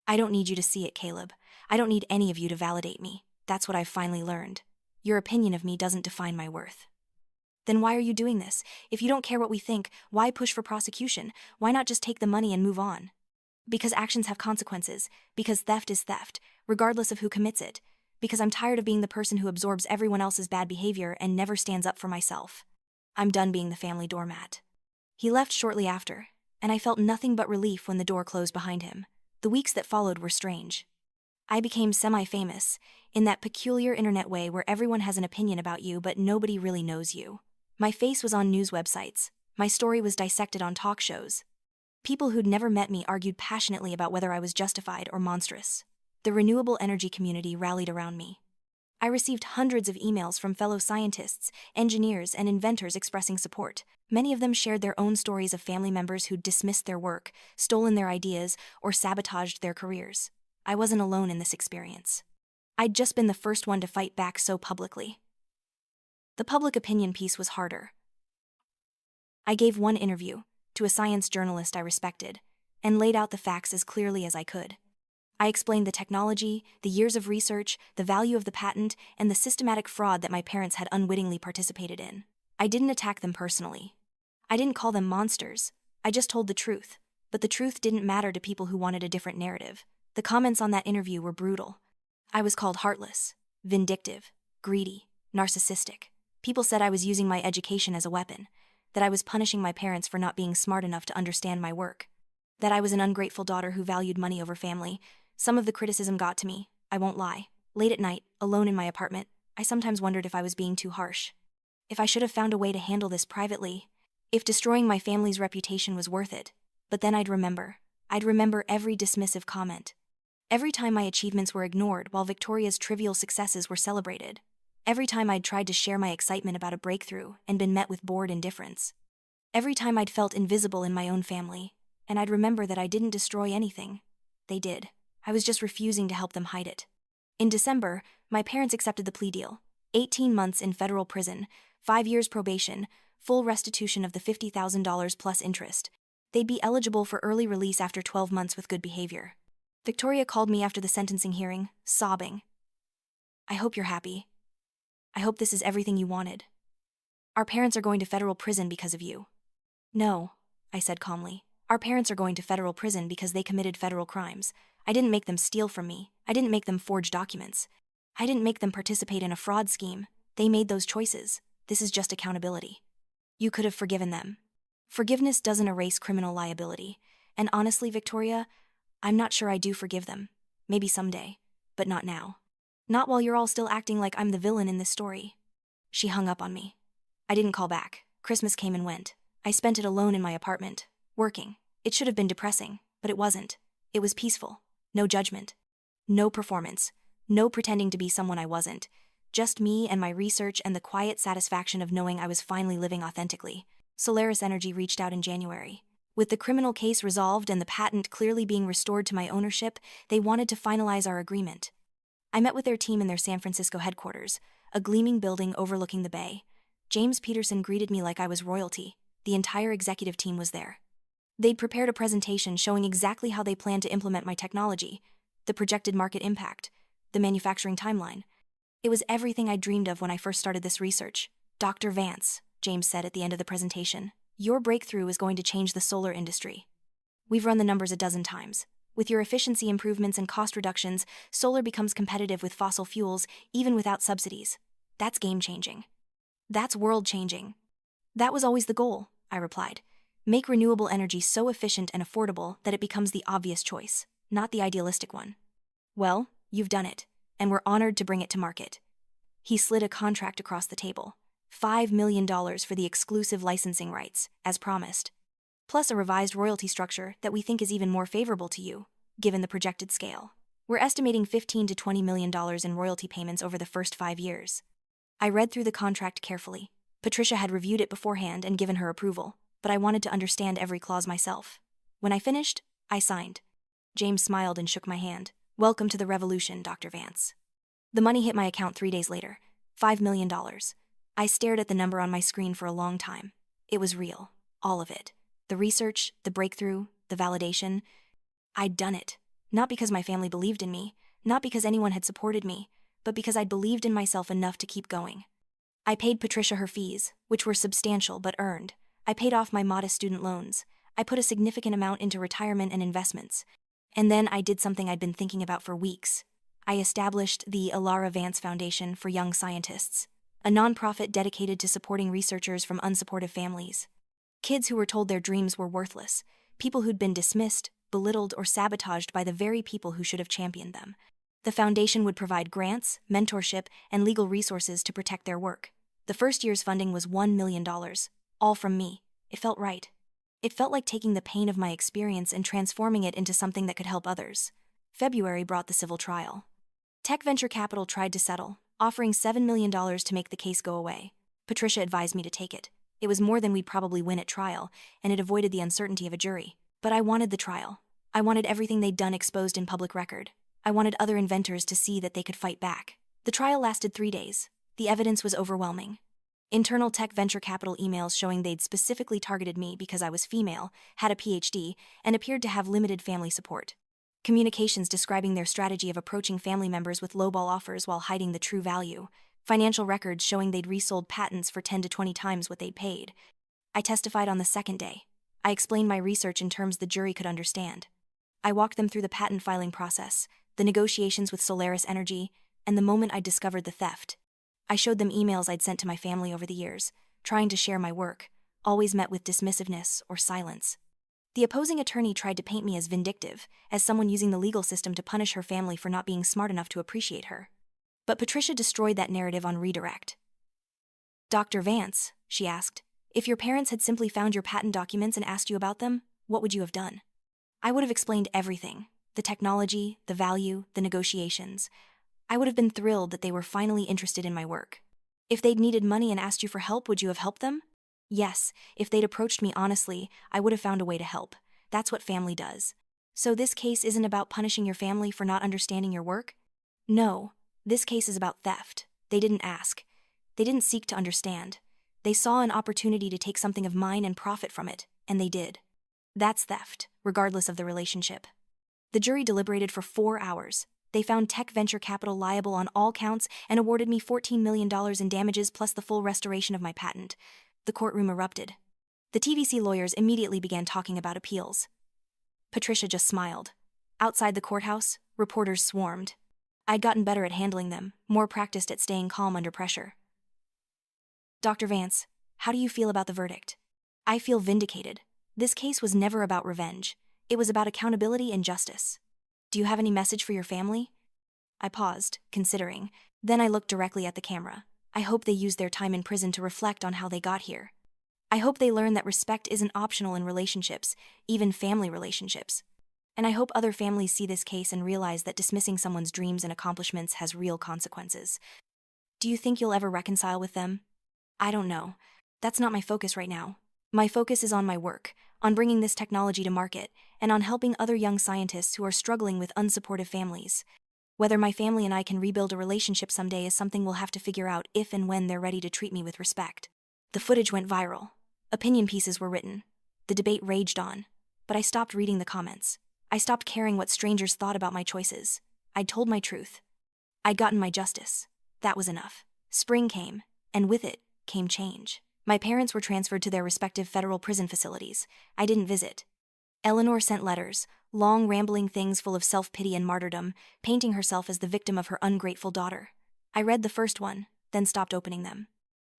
Speaker 1: I don't need you to see it, Caleb. I don't need any of you to validate me. That's what I've finally learned. Your opinion of me doesn't define my worth. Then why are you doing this? If you don't care what we think, why push for prosecution? Why not just take the money and move on? Because actions have consequences. Because theft is theft, regardless of who commits it. Because I'm tired of being the person who absorbs everyone else's bad behavior and never stands up for myself. I'm done being the family doormat. He left shortly after, and I felt nothing but relief when the door closed behind him. The weeks that followed were strange. I became semi-famous, in that peculiar internet way where everyone has an opinion about you but nobody really knows you. My face was on news websites. My story was dissected on talk shows. People who'd never met me argued passionately about whether I was justified or monstrous. The renewable energy community rallied around me. I received hundreds of emails from fellow scientists, engineers, and inventors expressing support. Many of them shared their own stories of family members who'd dismissed their work, stolen their ideas, or sabotaged their careers. I wasn't alone in this experience. I'd just been the first one to fight back so publicly. The public opinion piece was harder. I gave one interview, to a science journalist I respected, and laid out the facts as clearly as I could. I explained the technology, the years of research, the value of the patent, and the systematic fraud that my parents had unwittingly participated in. I didn't attack them personally. I didn't call them monsters. I just told the truth. But the truth didn't matter to people who wanted a different narrative. The comments on that interview were brutal. I was called heartless, vindictive, greedy, narcissistic. People said I was using my education as a weapon, that I was punishing my parents for not being smart enough to understand my work, that I was an ungrateful daughter who valued money over family. Some of the criticism got to me, I won't lie. Late at night, alone in my apartment, I sometimes wondered if I was being too harsh. If I should have found a way to handle this privately. If destroying my family's reputation was worth it. But then I'd remember. I'd remember every dismissive comment. Every time my achievements were ignored while Victoria's trivial successes were celebrated. Every time I'd tried to share my excitement about a breakthrough and been met with bored indifference. Every time I'd felt invisible in my own family, and I'd remember that I didn't destroy anything. They did. I was just refusing to help them hide it. In December, my parents accepted the plea deal. 18 months in federal prison, 5 years probation, full restitution of the $50,000 plus interest. They'd be eligible for early release after 12 months with good behavior. Victoria called me after the sentencing hearing, sobbing. "I hope you're happy. I hope this is everything you wanted. Our parents are going to federal prison because of you." "No," I said calmly. "Our parents are going to federal prison because they committed federal crimes. I didn't make them steal from me. I didn't make them forge documents. I didn't make them participate in a fraud scheme. They made those choices. This is just accountability. You could have forgiven them. Forgiveness doesn't erase criminal liability. And honestly, Victoria, I'm not sure I do forgive them. Maybe someday. But not now. Not while you're all still acting like I'm the villain in this story." She hung up on me. I didn't call back. Christmas came and went. I spent it alone in my apartment, working. It should have been depressing, but it wasn't. It was peaceful. No judgment. No performance. No pretending to be someone I wasn't. Just me and my research and the quiet satisfaction of knowing I was finally living authentically. Solaris Energy reached out in January. With the criminal case resolved and the patent clearly being restored to my ownership, they wanted to finalize our agreement. I met with their team in their San Francisco headquarters, a gleaming building overlooking the bay. James Peterson greeted me like I was royalty. The entire executive team was there. They'd prepared a presentation showing exactly how they planned to implement my technology, the projected market impact, the manufacturing timeline. It was everything I dreamed of when I first started this research. "Dr. Vance," James said at the end of the presentation, "your breakthrough is going to change the solar industry. We've run the numbers a dozen times. With your efficiency improvements and cost reductions, solar becomes competitive with fossil fuels, even without subsidies. That's game-changing. That's world-changing." "That was always the goal," I replied. "Make renewable energy so efficient and affordable that it becomes the obvious choice, not the idealistic one." "Well, you've done it, and we're honored to bring it to market." He slid a contract across the table. $5 million for the exclusive licensing rights, as promised. Plus a revised royalty structure that we think is even more favorable to you, given the projected scale. We're estimating $15 to $20 million in royalty payments over the first 5 years. I read through the contract carefully. Patricia had reviewed it beforehand and given her approval, but I wanted to understand every clause myself. When I finished, I signed. James smiled and shook my hand. "Welcome to the revolution, Dr. Vance." The money hit my account 3 days later. $5 million. I stared at the number on my screen for a long time. It was real. All of it. The research, the breakthrough, the validation. I'd done it. Not because my family believed in me, not because anyone had supported me, but because I'd believed in myself enough to keep going. I paid Patricia her fees, which were substantial but earned. I paid off my modest student loans. I put a significant amount into retirement and investments. And then I did something I'd been thinking about for weeks. I established the Alara Vance Foundation for Young Scientists, a nonprofit dedicated to supporting researchers from unsupportive families. Kids who were told their dreams were worthless, people who'd been dismissed, belittled, or sabotaged by the very people who should have championed them. The foundation would provide grants, mentorship, and legal resources to protect their work. The first year's funding was $1 million, all from me. It felt right. It felt like taking the pain of my experience and transforming it into something that could help others. February brought the civil trial. Tech venture capital tried to settle, offering $7 million to make the case go away. Patricia advised me to take it. It was more than we'd probably win at trial, and it avoided the uncertainty of a jury. But I wanted the trial. I wanted everything they'd done exposed in public record. I wanted other inventors to see that they could fight back. The trial lasted 3 days. The evidence was overwhelming. Internal tech venture capital emails showing they'd specifically targeted me because I was female, had a PhD, and appeared to have limited family support. Communications describing their strategy of approaching family members with lowball offers while hiding the true value. Financial records showing they'd resold patents for 10 to 20 times what they'd paid. I testified on the second day. I explained my research in terms the jury could understand. I walked them through the patent filing process, the negotiations with Solaris Energy, and the moment I discovered the theft. I showed them emails I'd sent to my family over the years, trying to share my work, always met with dismissiveness or silence. The opposing attorney tried to paint me as vindictive, as someone using the legal system to punish her family for not being smart enough to appreciate her. But Patricia destroyed that narrative on redirect. "Dr. Vance," she asked, If your parents had simply found your patent documents and asked you about them, what would you have done? I would have explained everything: the technology, the value, the negotiations. I would have been thrilled that they were finally interested in my work. If they'd needed money and asked you for help, would you have helped them? Yes, if they'd approached me honestly, I would have found a way to help. That's what family does. So this case isn't about punishing your family for not understanding your work? No, this case is about theft. They didn't ask. They didn't seek to understand. They saw an opportunity to take something of mine and profit from it, and they did. That's theft, regardless of the relationship. The jury deliberated for 4 hours. They found Tech Venture Capital liable on all counts and awarded me $14 million in damages plus the full restoration of my patent. The courtroom erupted. The TVC lawyers immediately began talking about appeals. Patricia just smiled. Outside the courthouse, reporters swarmed. I'd gotten better at handling them, more practiced at staying calm under pressure. Dr. Vance, how do you feel about the verdict? I feel vindicated. This case was never about revenge. It was about accountability and justice. Do you have any message for your family? I paused, considering. Then I looked directly at the camera. I hope they use their time in prison to reflect on how they got here. I hope they learn that respect isn't optional in relationships, even family relationships. And I hope other families see this case and realize that dismissing someone's dreams and accomplishments has real consequences. Do you think you'll ever reconcile with them? I don't know. That's not my focus right now. My focus is on my work, on bringing this technology to market, and on helping other young scientists who are struggling with unsupportive families. Whether my family and I can rebuild a relationship someday is something we'll have to figure out if and when they're ready to treat me with respect. The footage went viral. Opinion pieces were written. The debate raged on. But I stopped reading the comments. I stopped caring what strangers thought about my choices. I'd told my truth. I'd gotten my justice. That was enough. Spring came, and with it came change. My parents were transferred to their respective federal prison facilities. I didn't visit. Eleanor sent letters, long rambling things full of self-pity and martyrdom, painting herself as the victim of her ungrateful daughter. I read the first one, then stopped opening them.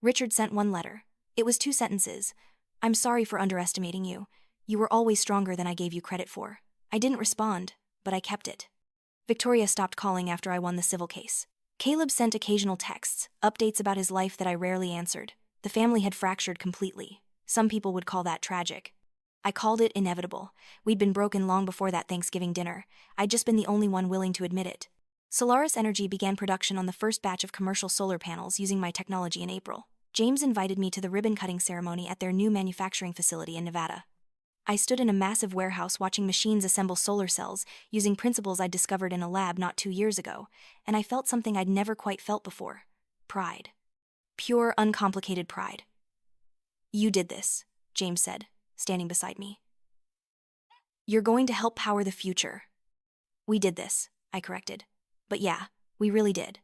Speaker 1: Richard sent one letter. It was 2 sentences. I'm sorry for underestimating you. You were always stronger than I gave you credit for. I didn't respond, but I kept it. Victoria stopped calling after I won the civil case. Caleb sent occasional texts, updates about his life that I rarely answered. The family had fractured completely. Some people would call that tragic. I called it inevitable. We'd been broken long before that Thanksgiving dinner. I'd just been the only one willing to admit it. Solaris Energy began production on the first batch of commercial solar panels using my technology in April. James invited me to the ribbon-cutting ceremony at their new manufacturing facility in Nevada. I stood in a massive warehouse watching machines assemble solar cells using principles I'd discovered in a lab not 2 years ago, and I felt something I'd never quite felt before: pride. Pure, uncomplicated pride. You did this, James said, standing beside me. You're going to help power the future. We did this, I corrected. But yeah, we really did.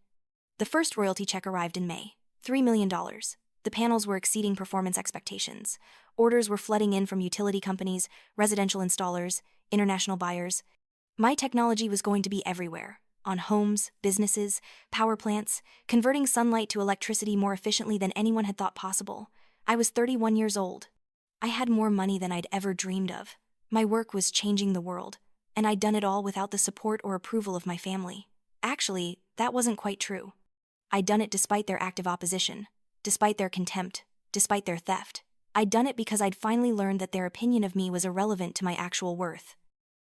Speaker 1: The first royalty check arrived in May, $3 million. The panels were exceeding performance expectations. Orders were flooding in from utility companies, residential installers, international buyers. My technology was going to be everywhere, on homes, businesses, power plants, converting sunlight to electricity more efficiently than anyone had thought possible. I was 31 years old. I had more money than I'd ever dreamed of. My work was changing the world, and I'd done it all without the support or approval of my family. Actually, that wasn't quite true. I'd done it despite their active opposition, despite their contempt, despite their theft. I'd done it because I'd finally learned that their opinion of me was irrelevant to my actual worth.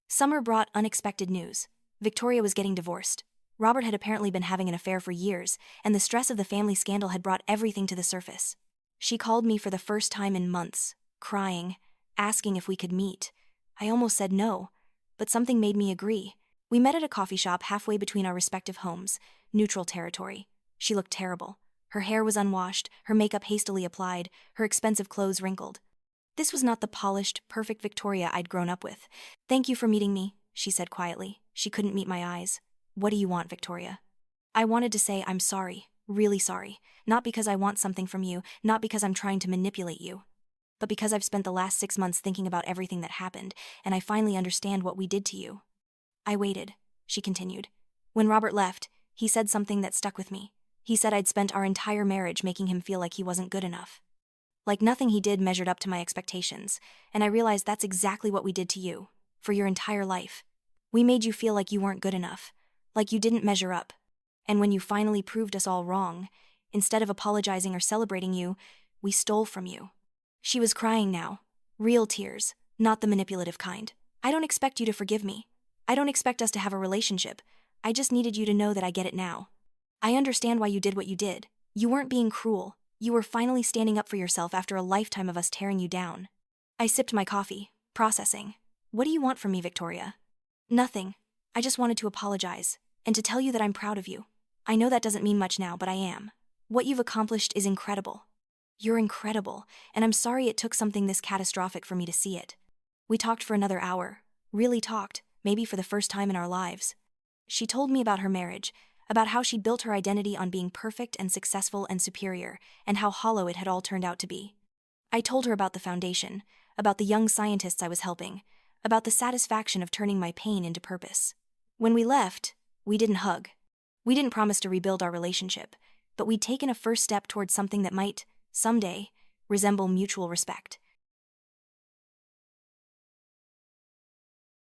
Speaker 1: Summer brought unexpected news. Victoria was getting divorced. Robert had apparently been having an affair for years, and the stress of the family scandal had brought everything to the surface. She called me for the first time in months, crying, asking if we could meet. I almost said no, but something made me agree. We met at a coffee shop halfway between our respective homes, neutral territory. She looked terrible. Her hair was unwashed, her makeup hastily applied, her expensive clothes wrinkled. This was not the polished, perfect Victoria I'd grown up with. "Thank you for meeting me," she said quietly. She couldn't meet my eyes. "What do you want, Victoria?" I wanted to say I'm sorry, really sorry, not because I want something from you, not because I'm trying to manipulate you, but because I've spent the last 6 months thinking about everything that happened, and I finally understand what we did to you. I waited, she continued. When Robert left, he said something that stuck with me. He said I'd spent our entire marriage making him feel like he wasn't good enough. Like nothing he did measured up to my expectations, and I realized that's exactly what we did to you, for your entire life. We made you feel like you weren't good enough, like you didn't measure up. And when you finally proved us all wrong, instead of apologizing or celebrating you, we stole from you. She was crying now. Real tears, not the manipulative kind. I don't expect you to forgive me. I don't expect us to have a relationship. I just needed you to know that I get it now. I understand why you did what you did. You weren't being cruel. You were finally standing up for yourself after a lifetime of us tearing you down. I sipped my coffee, processing. What do you want from me, Victoria? Nothing. I just wanted to apologize, and to tell you that I'm proud of you. I know that doesn't mean much now, but I am. What you've accomplished is incredible. You're incredible, and I'm sorry it took something this catastrophic for me to see it. We talked for another hour. Really talked, maybe for the first time in our lives. She told me about her marriage, about how she'd built her identity on being perfect and successful and superior, and how hollow it had all turned out to be. I told her about the foundation, about the young scientists I was helping, about the satisfaction of turning my pain into purpose. When we left, we didn't hug. We didn't promise to rebuild our relationship, but we'd taken a first step towards something that might, someday, resemble mutual respect.